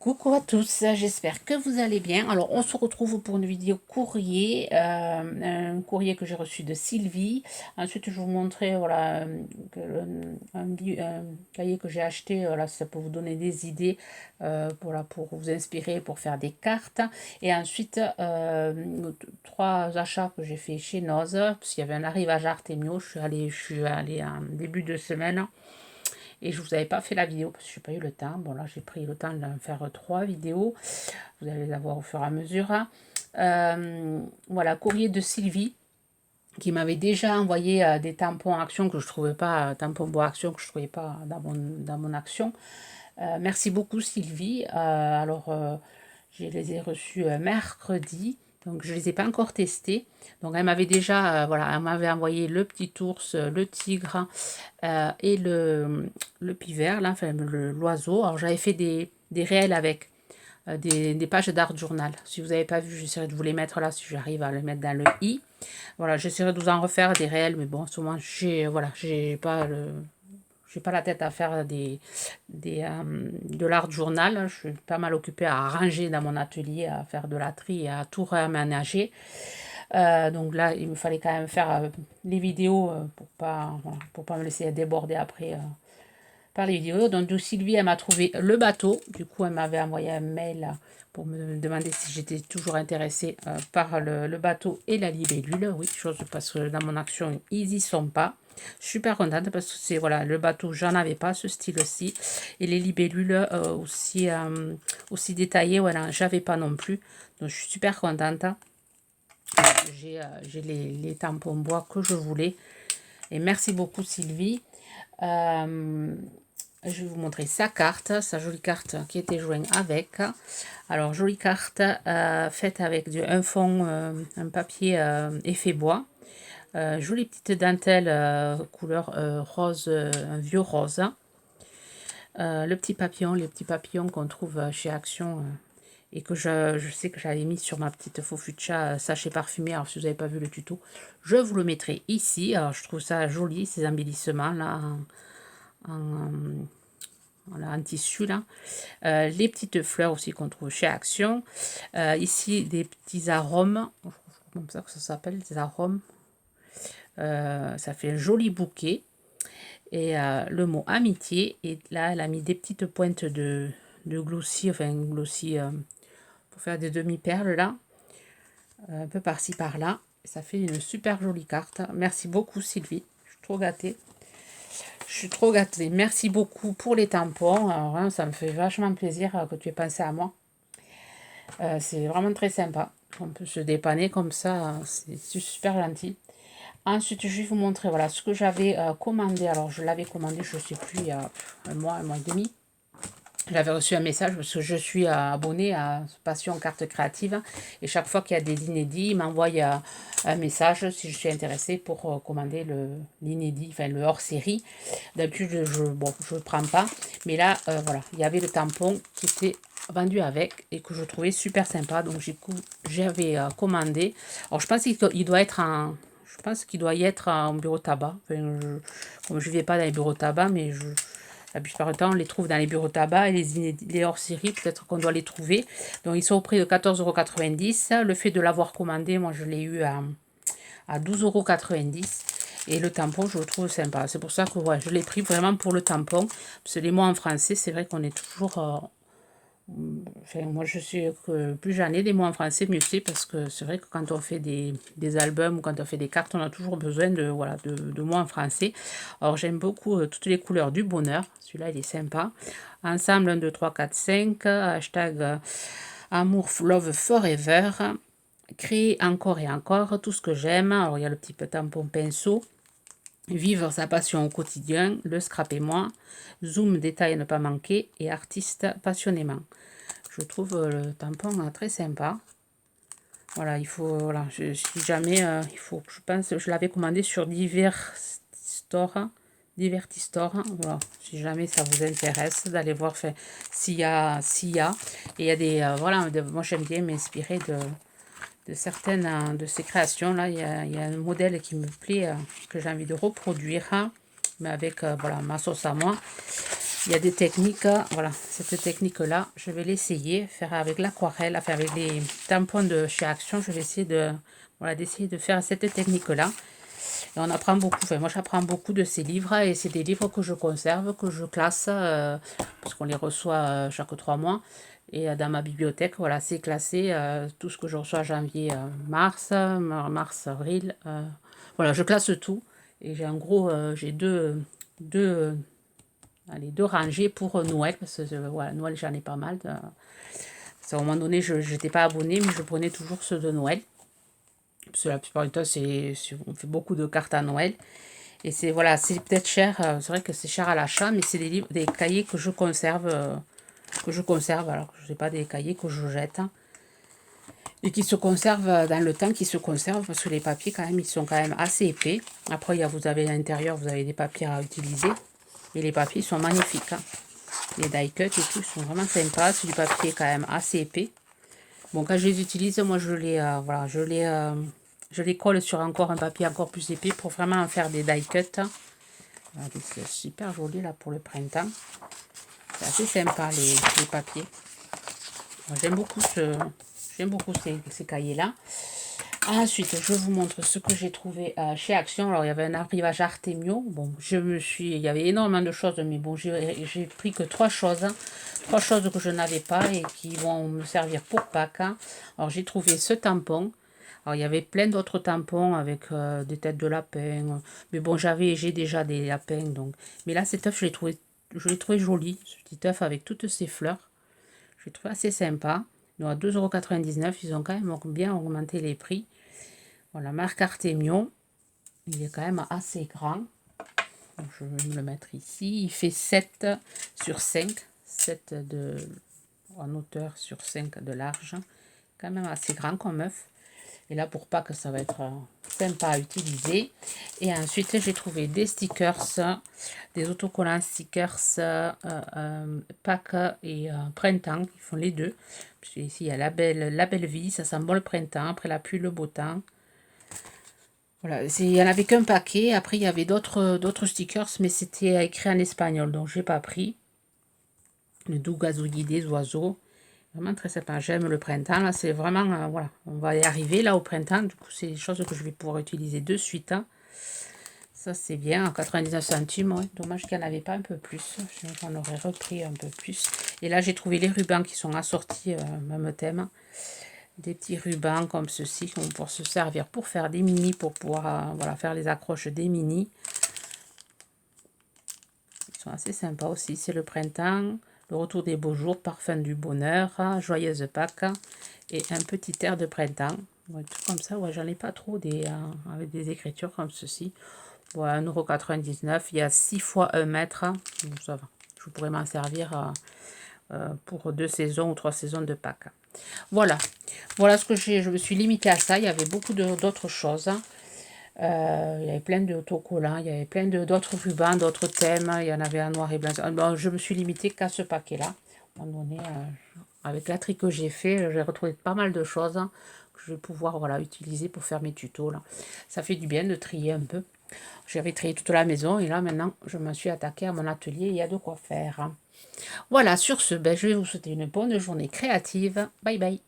Coucou à tous, j'espère que vous allez bien. Alors, on se retrouve pour une vidéo courrier, un courrier que j'ai reçu de Sylvie. Ensuite, je vous montrer voilà, un cahier que j'ai acheté, voilà, ça peut vous donner des idées voilà, pour vous inspirer, pour faire des cartes. Et ensuite, 3 achats que j'ai fait chez Noz, parce qu'il y avait un arrivage à Artemio. Je suis allée en début de semaine. Et je vous avais pas fait la vidéo parce que je n'ai pas eu le temps. Bon, là, j'ai pris le temps de faire 3 vidéos. Vous allez les avoir au fur et à mesure. Voilà, courrier de Sylvie qui m'avait déjà envoyé des tampons action que je trouvais pas, tampons bois action que je trouvais pas dans mon action. Merci beaucoup Sylvie. Je les ai reçus mercredi. Donc je ne les ai pas encore testés. Donc elle m'avait déjà, voilà, elle m'avait envoyé le petit ours, le tigre et le pivert, là, enfin l'oiseau. Alors j'avais fait des réels avec des pages d'art journal. Si vous n'avez pas vu, j'essaierai de vous les mettre là, si j'arrive à les mettre dans le i. Voilà, j'essaierai de vous en refaire des réels, mais bon, souvent j'ai pas la tête à faire de l'art journal. Je suis pas mal occupée à ranger dans mon atelier, à faire de la tri et à tout réaménager. Donc là, il me fallait quand même faire les vidéos pour pas me laisser déborder après par les vidéos. Donc Sylvie, elle m'a trouvé le bateau. Du coup, elle m'avait envoyé un mail pour me demander si j'étais toujours intéressée par le bateau et la libellule. Oui, chose parce que dans mon action, ils y sont pas. Super contente parce que c'est voilà, le bateau, j'en avais pas ce style-ci. Et les libellules aussi détaillées, voilà, j'avais pas non plus. Donc je suis super contente. J'ai les tampons bois que je voulais. Et merci beaucoup Sylvie. Je vais vous montrer sa carte, sa jolie carte qui était jointe avec. Alors, jolie carte faite avec un fond, un papier effet bois. Jolie petite dentelle couleur rose, un vieux rose. Le petit papillon, les petits papillons qu'on trouve chez Action et que je sais que j'avais mis sur ma petite faux fuchsia sachet parfumé. Alors, si vous n'avez pas vu le tuto, je vous le mettrai ici. Alors, je trouve ça joli, ces embellissements là voilà, en tissu là. Les petites fleurs aussi qu'on trouve chez Action. Ici, des petits arômes. Comme ça que ça s'appelle, des arômes. Ça fait un joli bouquet. Et le mot amitié. Et là, elle a mis des petites pointes de glossy, enfin glossy pour faire des demi-perles là. Un peu par-ci par-là. Ça fait une super jolie carte. Merci beaucoup Sylvie. Je suis trop gâtée. Je suis trop gâtée. Merci beaucoup pour les tampons. Alors, hein, ça me fait vachement plaisir que tu aies pensé à moi. C'est vraiment très sympa. On peut se dépanner comme ça. C'est super gentil. Ensuite, je vais vous montrer voilà, ce que j'avais commandé. Alors, je l'avais commandé, je ne sais plus, il y a un mois et demi. J'avais reçu un message parce que je suis abonnée à Passion Carte Créative. Et chaque fois qu'il y a des inédits, il m'envoie un message si je suis intéressée pour commander l'inédit, enfin le hors-série. D'habitude, je ne prends pas. Mais là, voilà, il y avait le tampon qui était vendu avec et que je trouvais super sympa. Donc, j'avais commandé. Alors, je pense qu'il doit être en... Je pense qu'il doit y être en bureau tabac. Enfin, comme je ne vais pas dans les bureaux tabac, mais la plupart du temps, on les trouve dans les bureaux tabac et les hors-série, peut-être qu'on doit les trouver. Donc, ils sont au prix de 14,90 €. Le fait de l'avoir commandé, moi, je l'ai eu à 12,90 €. Et le tampon, je le trouve sympa. C'est pour ça que ouais, je l'ai pris vraiment pour le tampon. Parce que les mots en français, c'est vrai qu'on est toujours... enfin, moi, je suis que plus j'en ai des mots en français, mieux c'est. Parce que c'est vrai que quand on fait des albums ou quand on fait des cartes, on a toujours besoin voilà, de mots en français. Alors, j'aime beaucoup toutes les couleurs du bonheur. Celui-là, il est sympa. Ensemble, 1, 2, 3, 4, 5. Hashtag Amour, Love Forever. Créer encore et encore tout ce que j'aime. Alors, il y a le petit tampon pinceau. Vivre sa passion au quotidien, le scrap et moi, zoom, détail à ne pas manquer et artiste passionnément. Je trouve le tampon très sympa. Voilà, il faut, voilà, si jamais, il faut, je pense, je l'avais commandé sur Divertistore, voilà, si jamais ça vous intéresse d'aller voir, enfin, s'il y a, et il y a des, voilà, moi j'aime bien m'inspirer de certaines de ces créations là. Il y a un modèle qui me plaît, que j'ai envie de reproduire, mais avec voilà, ma sauce à moi. Il y a des techniques, voilà, cette technique-là, je vais l'essayer, faire avec l'aquarelle, enfin avec les tampons de chez Action, je vais essayer de, voilà, d'essayer de faire cette technique-là. Et on apprend beaucoup, enfin moi j'apprends beaucoup de ces livres, et c'est des livres que je conserve, que je classe, parce qu'on les reçoit chaque 3 mois. Et dans ma bibliothèque, voilà, c'est classé, tout ce que je reçois janvier, mars, avril. Voilà, je classe tout. Et j'ai en gros, j'ai deux, allez, 2 rangées pour Noël, parce que voilà, Noël j'en ai pas mal. À un moment donné, je n'étais pas abonnée, mais je prenais toujours ceux de Noël. Parce que la plupart du temps, on fait beaucoup de cartes à Noël. Et c'est voilà, c'est peut-être cher, c'est vrai que c'est cher à l'achat, mais c'est des livres, des cahiers que je conserve, alors que je sais pas des cahiers que je jette, hein, et qui se conservent dans le temps, qui se conservent parce que les papiers quand même, ils sont quand même assez épais. Après, vous avez à l'intérieur, vous avez des papiers à utiliser, et les papiers sont magnifiques, hein. Les die cut et tout sont vraiment sympas, c'est du papier quand même assez épais. Bon, quand je les utilise, moi voilà, je les colle sur encore un papier encore plus épais pour vraiment en faire des die cut. C'est super joli là pour le printemps. C'est assez sympa les papiers. J'aime beaucoup ces cahiers-là. Ensuite, je vous montre ce que j'ai trouvé chez Action. Alors, il y avait un arrivage Artemio. Bon, il y avait énormément de choses, mais bon, j'ai pris que 3 choses. 3 choses que je n'avais pas et qui vont me servir pour Pâques. Alors, j'ai trouvé ce tampon. Alors, il y avait plein d'autres tampons avec des têtes de lapin. Mais bon, j'ai déjà des lapins. Donc. Mais là, cet œuf, je l'ai trouvé joli. Ce petit œuf avec toutes ces fleurs. Je l'ai trouvé assez sympa. Donc, à 2,99 €, ils ont quand même bien augmenté les prix. Voilà, marque Artemio. Il est quand même assez grand. Donc, je vais me le mettre ici. Il fait 7 sur 5. 7 en hauteur sur 5 de large. Quand même assez grand comme œuf. Et là, pour Pâques, ça va être sympa à utiliser. Et ensuite, j'ai trouvé des stickers, des autocollants stickers Pâques et printemps. Ils font les deux. Puis ici, il y a la belle vie. Ça sent bon le printemps. Après la pluie, le beau temps. Voilà, il n'y en avait qu'un paquet. Après, il y avait d'autres stickers, mais c'était écrit en espagnol, donc je n'ai pas pris. Le doux gazouillis des oiseaux. Vraiment très sympa. J'aime le printemps. Là, c'est vraiment, voilà, on va y arriver là au printemps. Du coup, c'est des choses que je vais pouvoir utiliser de suite, hein. Ça, c'est bien, en 99 centimes. Ouais. Dommage qu'il n'y en avait pas un peu plus. J'en aurais repris un peu plus. Et là, j'ai trouvé les rubans qui sont assortis, même thème. Des petits rubans comme ceci, qui vont pouvoir se servir pour faire des mini, pour pouvoir voilà, faire les accroches des mini. Ils sont assez sympas aussi. C'est le printemps, le retour des beaux jours, parfum du bonheur, joyeuse Pâques et un petit air de printemps. Ouais, tout comme ça, ouais, j'en ai pas trop avec des écritures comme ceci. Ouais, 1,99 €. Il y a 6 fois 1 mètre. Donc ça va. Je pourrais m'en servir pour 2 saisons ou 3 saisons de Pâques. Voilà. Voilà ce que je me suis limitée à ça. Il y avait beaucoup d'autres choses. Il y avait plein d'autocollants, il y avait plein d'autres rubans, d'autres thèmes. Il y en avait un noir et blanc. Bon, je me suis limitée qu'à ce paquet-là. À un moment donné, avec la tri que j'ai fait, j'ai retrouvé pas mal de choses que je vais pouvoir voilà, utiliser pour faire mes tutos. Là. Ça fait du bien de trier un peu. J'avais trié toute la maison et là maintenant je me suis attaquée à mon atelier, il y a de quoi faire. Voilà, sur ce, ben, je vais vous souhaiter une bonne journée créative. Bye bye.